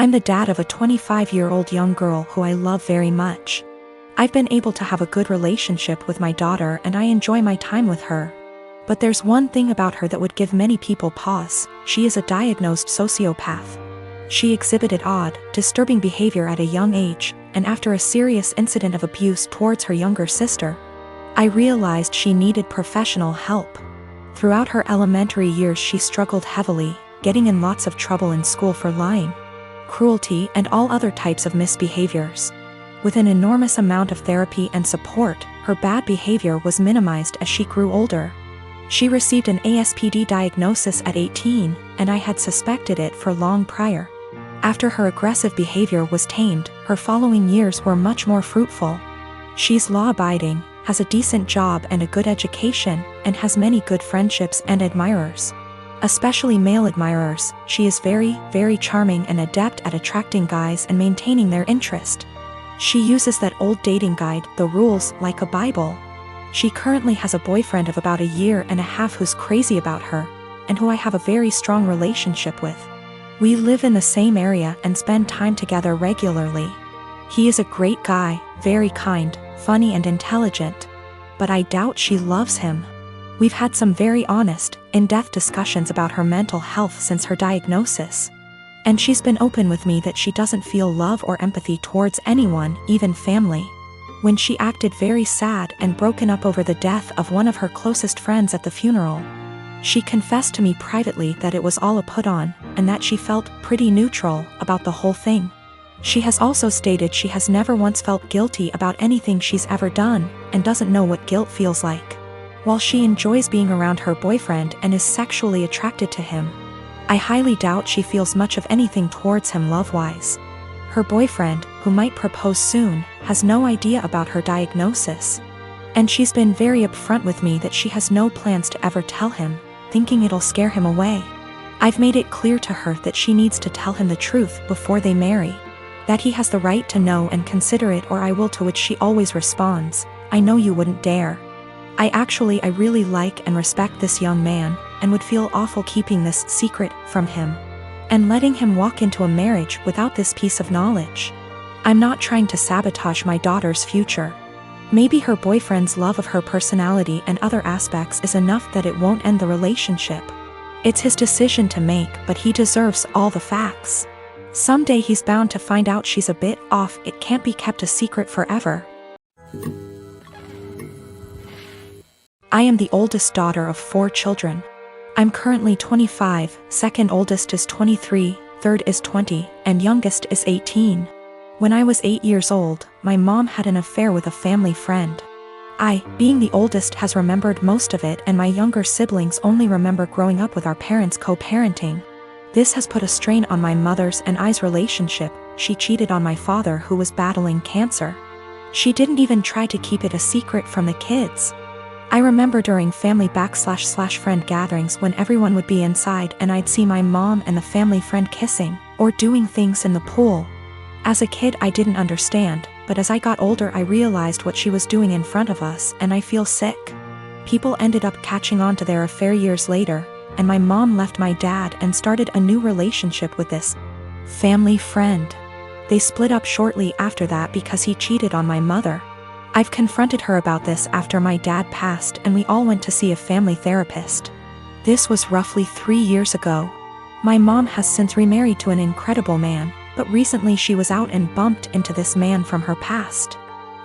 I'm the dad of a 25-year-old young girl who I love very much. I've been able to have a good relationship with my daughter and I enjoy my time with her. But there's one thing about her that would give many people pause: she is a diagnosed sociopath. She exhibited odd, disturbing behavior at a young age, and after a serious incident of abuse towards her younger sister, I realized she needed professional help. Throughout her elementary years she struggled heavily, getting in lots of trouble in school for lying, cruelty, and all other types of misbehaviors. With an enormous amount of therapy and support, her bad behavior was minimized as she grew older. She received an ASPD diagnosis at 18, and I had suspected it for long prior. After her aggressive behavior was tamed, her following years were much more fruitful. She's law-abiding, has a decent job and a good education, and has many good friendships and admirers. Especially male admirers. She is very, very charming and adept at attracting guys and maintaining their interest. She uses that old dating guide, The Rules, like a Bible. She currently has a boyfriend of about a year and a half who's crazy about her, and who I have a very strong relationship with. We live in the same area and spend time together regularly. He is a great guy, very kind, funny and intelligent. But I doubt she loves him. We've had some very honest, in-depth discussions about her mental health since her diagnosis. And she's been open with me that she doesn't feel love or empathy towards anyone, even family. When she acted very sad and broken up over the death of one of her closest friends at the funeral, she confessed to me privately that it was all a put-on, and that she felt pretty neutral about the whole thing. She has also stated she has never once felt guilty about anything she's ever done, and doesn't know what guilt feels like. While she enjoys being around her boyfriend and is sexually attracted to him, I highly doubt she feels much of anything towards him love-wise. Her boyfriend, who might propose soon, has no idea about her diagnosis. And she's been very upfront with me that she has no plans to ever tell him, thinking it'll scare him away. I've made it clear to her that she needs to tell him the truth before they marry. That he has the right to know and consider it, or I will, to which she always responds, "I know you wouldn't dare." I really like and respect this young man, and would feel awful keeping this secret from him, and letting him walk into a marriage without this piece of knowledge. I'm not trying to sabotage my daughter's future. Maybe her boyfriend's love of her personality and other aspects is enough that it won't end the relationship. It's his decision to make, but he deserves all the facts. Someday he's bound to find out she's a bit off. It can't be kept a secret forever. I am the oldest daughter of 4 children. I'm currently 25, second oldest is 23, third is 20, and youngest is 18. When I was 8 years old, my mom had an affair with a family friend. I, being the oldest, has remembered most of it, and my younger siblings only remember growing up with our parents co-parenting. This has put a strain on my mother's and I's relationship. She cheated on my father, who was battling cancer. She didn't even try to keep it a secret from the kids. I remember during family / friend gatherings when everyone would be inside and I'd see my mom and the family friend kissing, or doing things in the pool. As a kid I didn't understand, but as I got older I realized what she was doing in front of us, and I feel sick. People ended up catching on to their affair years later, and my mom left my dad and started a new relationship with this family friend. They split up shortly after that because he cheated on my mother. I've confronted her about this after my dad passed, and we all went to see a family therapist. This was roughly 3 years ago. My mom has since remarried to an incredible man, but recently she was out and bumped into this man from her past.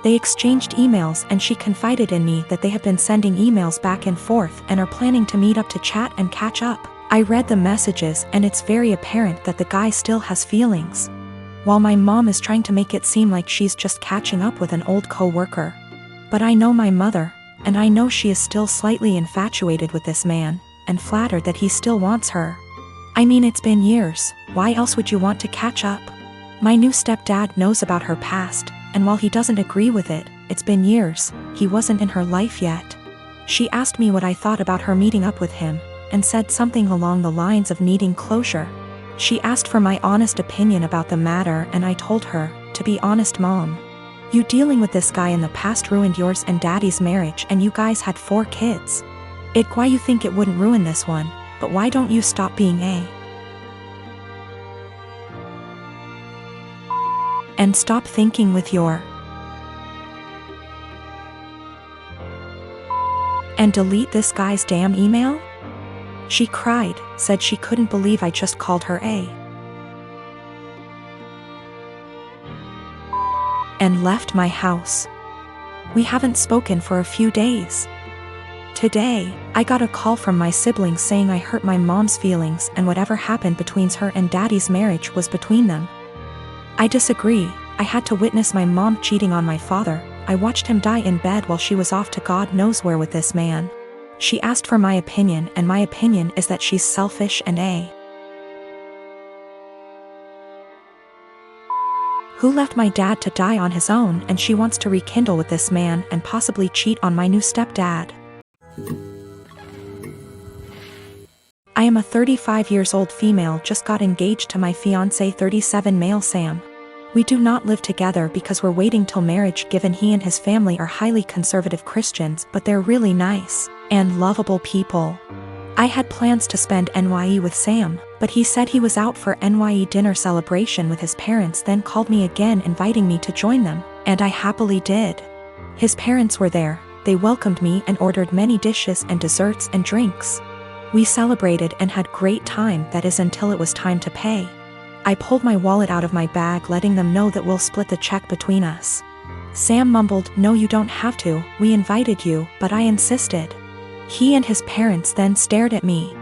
They exchanged emails and she confided in me that they have been sending emails back and forth and are planning to meet up to chat and catch up. I read the messages and it's very apparent that the guy still has feelings. While my mom is trying to make it seem like she's just catching up with an old co-worker. But I know my mother, and I know she is still slightly infatuated with this man, and flattered that he still wants her. I mean, it's been years, why else would you want to catch up? My new stepdad knows about her past, and while he doesn't agree with it, it's been years, he wasn't in her life yet. She asked me what I thought about her meeting up with him, and said something along the lines of needing closure. She asked for my honest opinion about the matter, and I told her, to be honest, Mom, you dealing with this guy in the past ruined yours and Daddy's marriage, and you guys had 4 kids. Why you think it wouldn't ruin this one, but why don't you stop being And stop thinking with your and delete this guy's damn email? She cried, said she couldn't believe I just called her and left my house. We haven't spoken for a few days. Today, I got a call from my siblings saying I hurt my mom's feelings and whatever happened between her and daddy's marriage was between them. I disagree. I had to witness my mom cheating on my father. I watched him die in bed while she was off to God knows where with this man. She asked for my opinion, and my opinion is that she's selfish and who left my dad to die on his own, and she wants to rekindle with this man and possibly cheat on my new stepdad. I am a 35 years old female, just got engaged to my fiancé 37 male Sam. We do not live together because we're waiting till marriage, given he and his family are highly conservative Christians, but they're really nice and lovable people. I had plans to spend NYE with Sam, but he said he was out for NYE dinner celebration with his parents, then called me again inviting me to join them, and I happily did. His parents were there. They welcomed me and ordered many dishes and desserts and drinks. We celebrated and had great time, that is until it was time to pay. I pulled my wallet out of my bag, letting them know that we'll split the check between us. Sam mumbled, "No, you don't have to, we invited you," but I insisted. He and his parents then stared at me.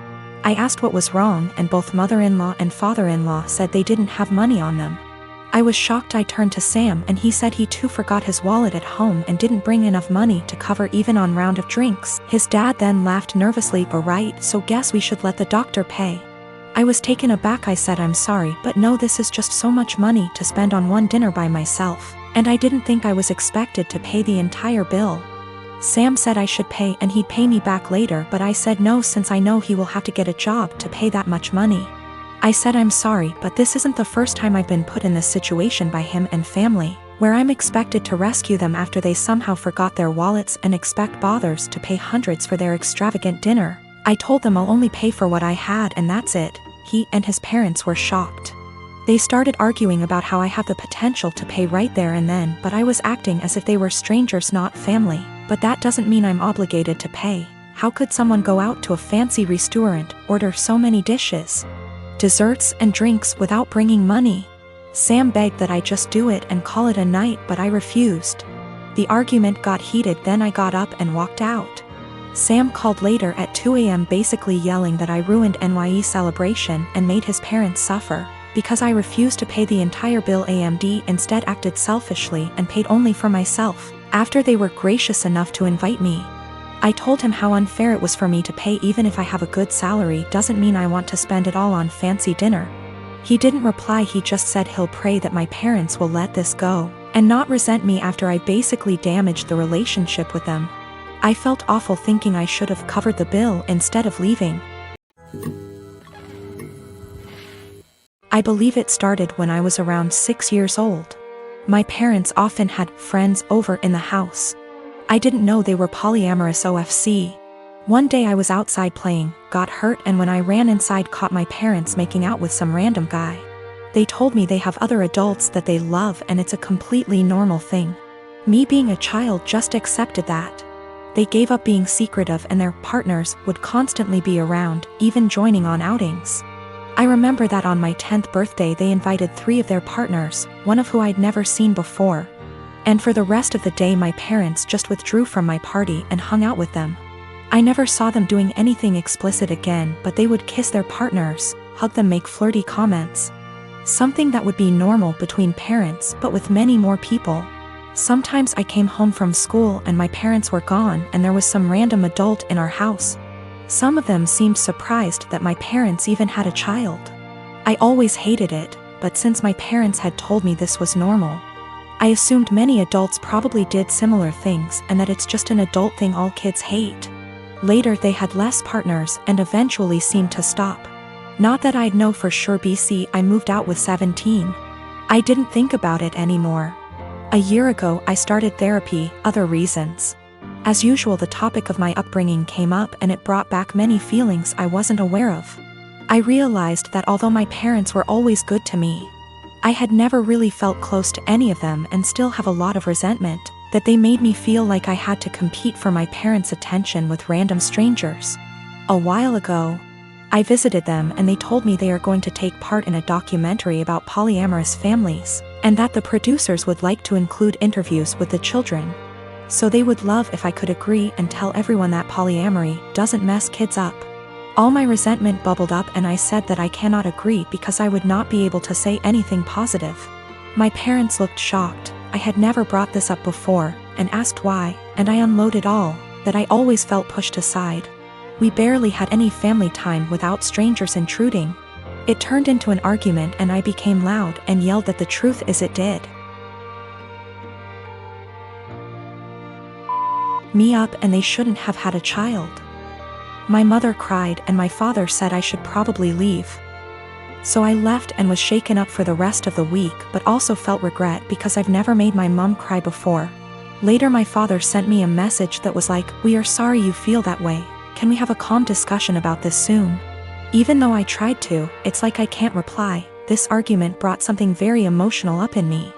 I asked what was wrong, and both mother-in-law and father-in-law said they didn't have money on them. I was shocked. I turned to Sam and he said he too forgot his wallet at home and didn't bring enough money to cover even on round of drinks. His dad then laughed nervously. "Right, so guess we should let the doctor pay." I was taken aback. I said, "I'm sorry, but no, this is just so much money to spend on one dinner by myself, and I didn't think I was expected to pay the entire bill." Sam said I should pay and he'd pay me back later, but I said no, since I know he will have to get a job to pay that much money. I said, "I'm sorry, but this isn't the first time I've been put in this situation by him and family, where I'm expected to rescue them after they somehow forgot their wallets and expect bothers to pay hundreds for their extravagant dinner." I told them I'll only pay for what I had and that's it. He and his parents were shocked. They started arguing about how I have the potential to pay right there and then, but I was acting as if they were strangers, not family. But that doesn't mean I'm obligated to pay. How could someone go out to a fancy restaurant, order so many dishes, desserts and drinks without bringing money? Sam begged that I just do it and call it a night, but I refused. The argument got heated, then I got up and walked out. Sam called later at 2 a.m. basically yelling that I ruined NYE celebration and made his parents suffer, because I refused to pay the entire bill. AMD instead acted selfishly and paid only for myself, after they were gracious enough to invite me. I told him how unfair it was for me to pay. Even if I have a good salary doesn't mean I want to spend it all on fancy dinner. He didn't reply, he just said he'll pray that my parents will let this go, and not resent me after I basically damaged the relationship with them. I felt awful thinking I should have covered the bill instead of leaving. I believe it started when I was around 6 years old. My parents often had friends over in the house. I didn't know they were polyamorous. OFC. One day I was outside playing, got hurt, and when I ran inside caught my parents making out with some random guy. They told me they have other adults that they love and it's a completely normal thing. Me being a child just accepted that. They gave up being secretive and their partners would constantly be around, even joining on outings. I remember that on my 10th birthday they invited 3 of their partners, one of who I'd never seen before. And for the rest of the day my parents just withdrew from my party and hung out with them. I never saw them doing anything explicit again, but they would kiss their partners, hug them, make flirty comments. Something that would be normal between parents, but with many more people. Sometimes I came home from school and my parents were gone and there was some random adult in our house. Some of them seemed surprised that my parents even had a child. I always hated it, but since my parents had told me this was normal, I assumed many adults probably did similar things and that it's just an adult thing all kids hate. Later they had less partners and eventually seemed to stop. Not that I'd know for sure. I moved out with 17. I didn't think about it anymore. A year ago I started therapy. Other reasons. As usual, the topic of my upbringing came up and it brought back many feelings I wasn't aware of. I realized that although my parents were always good to me, I had never really felt close to any of them and still have a lot of resentment that they made me feel like I had to compete for my parents' attention with random strangers. A while ago, I visited them and they told me they are going to take part in a documentary about polyamorous families, and that the producers would like to include interviews with the children. So they would love if I could agree and tell everyone that polyamory doesn't mess kids up. All my resentment bubbled up and I said that I cannot agree because I would not be able to say anything positive. My parents looked shocked. I had never brought this up before, and asked why, and I unloaded all, that I always felt pushed aside. We barely had any family time without strangers intruding. It turned into an argument and I became loud and yelled that the truth is it did me up and they shouldn't have had a child. My mother cried and my father said I should probably leave. So I left and was shaken up for the rest of the week, but also felt regret because I've never made my mom cry before. Later my father sent me a message that was like, "We are sorry you feel that way. Can we have a calm discussion about this soon?" Even though I tried to, it's like I can't reply. This argument brought something very emotional up in me.